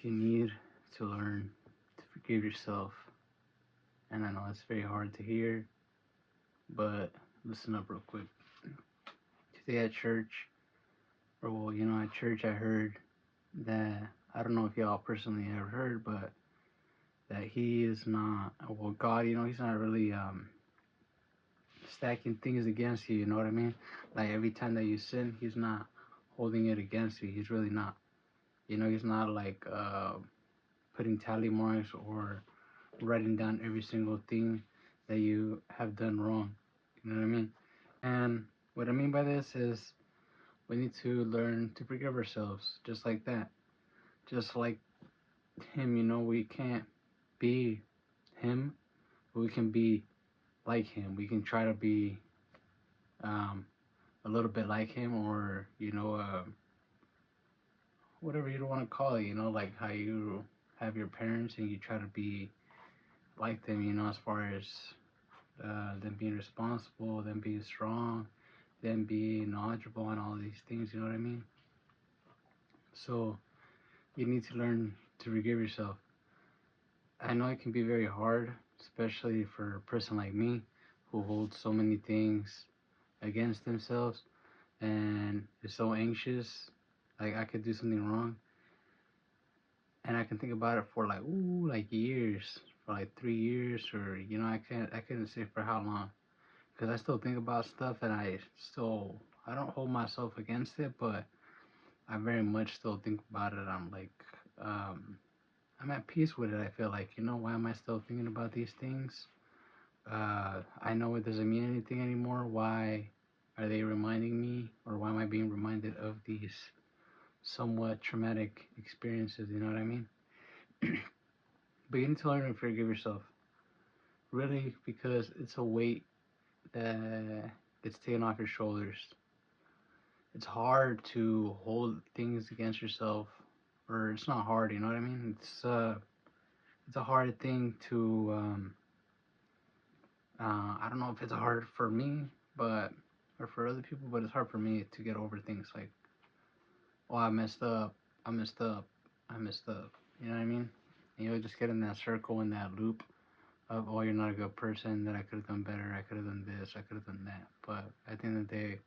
You need to learn to forgive yourself. And I know it's very hard to hear, but listen up real quick. Today at church, or well, at church I heard that, I don't know if y'all personally ever heard, but that he is not, well, God, he's not really stacking things against you, you know what I mean? Like every time that you sin, he's not holding it against you. He's really not. He's not like putting tally marks or writing down every single thing that you have done wrong. You know what I mean? And what I mean by this is we need to learn to forgive ourselves just like that. Just like him, we can't be him, but we can be like him. We can try to be um, a little bit like him, or whatever you want to call it. Like how you have your parents and you try to be like them. As far as them being responsible, them being strong, them being knowledgeable, and all these things. You know what I mean? So you need to learn to forgive yourself. I know it can be very hard, especially for a person like me who holds so many things against themselves and is so anxious. Like I could do something wrong, and I can think about it for like years, for like 3 years, or I couldn't say for how long, because I still think about stuff, and I don't hold myself against it, but I very much still think about it. I'm like, um, I'm at peace with it. I feel like, why am I still thinking about these things? I know it doesn't mean anything anymore. Why are they reminding me, or why am I being reminded of these somewhat traumatic experiences? You know what I mean? But you need to learn to forgive yourself, really, because it's a weight that gets taken off your shoulders. It's hard to hold things against yourself, or it's not hard. You know what I mean? It's a hard thing to I don't know if it's hard for me, but or for other people, but it's hard for me to get over things like, oh, I messed up, I messed up, I messed up. You know what I mean? And you'll just get in that circle, in that loop of, oh, you're not a good person, that I could have done better, I could have done this, I could have done that. But at the end of the day,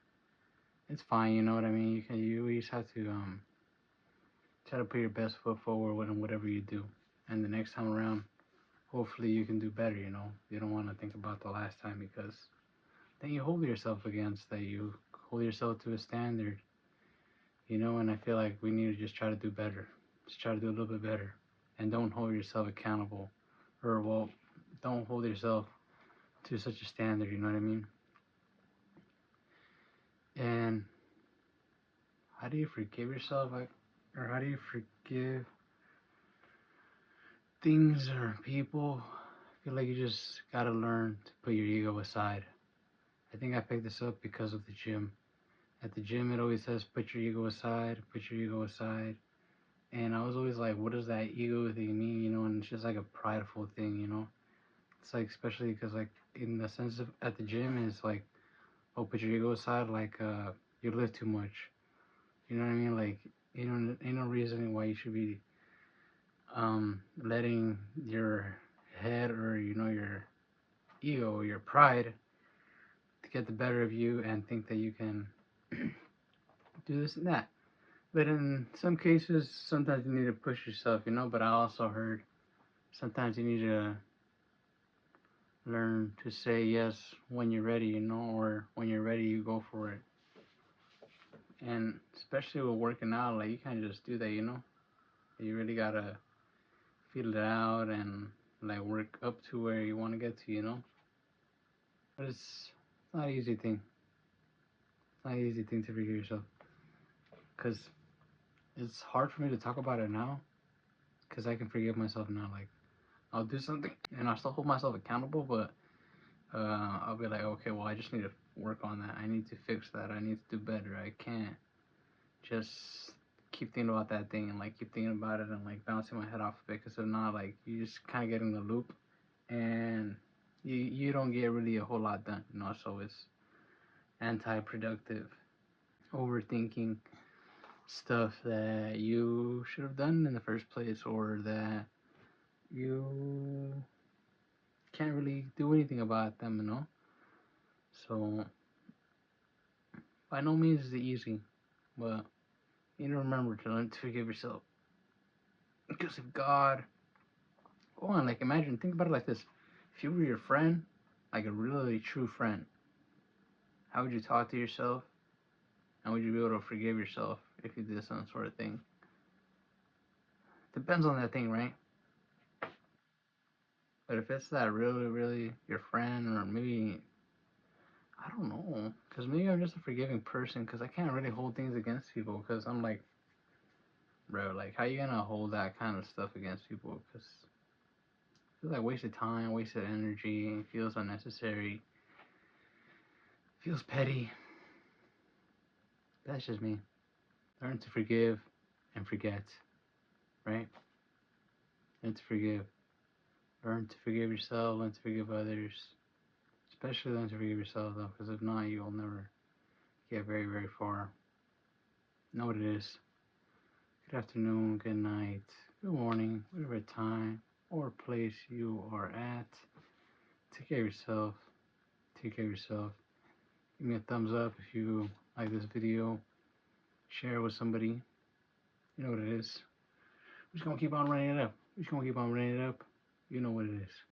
it's fine. You know what I mean? You just have to try to put your best foot forward in whatever you do, and the next time around, hopefully you can do better. You don't want to think about the last time, because then you hold yourself against that. You hold yourself to a standard, and I feel like we need to just try to do better. Just try to do a little bit better. And don't hold yourself accountable. Or, well, don't hold yourself to such a standard, you know what I mean? And how do you forgive yourself? Or how do you forgive things or people? I feel like you just gotta learn to put your ego aside. I think I picked this up because of the gym. At the gym, it always says, put your ego aside, put your ego aside. And I was always like, what does that ego thing mean? And it's just like a prideful thing. It's like, especially because, like, in the sense of at the gym, it's like, oh, put your ego aside, like, you lift too much. You know what I mean? Like, ain't no reason why you should be letting your head, or, your ego, your pride, to get the better of you and think that you can do this and that. But in some cases, sometimes you need to push yourself. But I also heard sometimes you need to learn to say yes when you're ready, or when you're ready, you go for it. And especially with working out, like, you can't just do that. You really gotta feel it out and, like, work up to where you want to get to. But it's not an easy thing. It's not an easy thing to figure yourself, because it's hard for me to talk about it now, because I can forgive myself now. Like, I'll do something and I'll still hold myself accountable, but I'll be like, okay, well, I just need to work on that. I need to fix that. I need to do better. I can't just keep thinking about that thing and, like, keep thinking about it and, like, bouncing my head off of it, because if not, like, you just kind of get in the loop, and you don't get really a whole lot done. So it's anti-productive overthinking. stuff that you should have done in the first place, or that you can't really do anything about them, you know? So, by no means is it easy, but you need to remember to learn to forgive yourself. Because if God, go on, like imagine, think about it like this. If you were your friend, like a really true friend, how would you talk to yourself? How would you be able to forgive yourself if you did some sort of thing? Depends on that thing, right? But if it's that really, really your friend, or maybe, I don't know, because maybe I'm just a forgiving person because I can't really hold things against people because I'm like, bro, like, how you gonna hold that kind of stuff against people? Because it feels like wasted time, wasted energy, it feels unnecessary, feels petty. That's just me. Learn to forgive and forget, right? Learn to forgive. Learn to forgive yourself, learn to forgive others. Especially learn to forgive yourself, though, because if not, you'll never get very, very far. Know what it is. Good afternoon, good night, good morning, whatever time or place you are at. Take care of yourself. Take care of yourself. Give me a thumbs up if you like this video. Share it with somebody. You know what it is. We're just gonna keep on running it up. We're just gonna keep on running it up. You know what it is.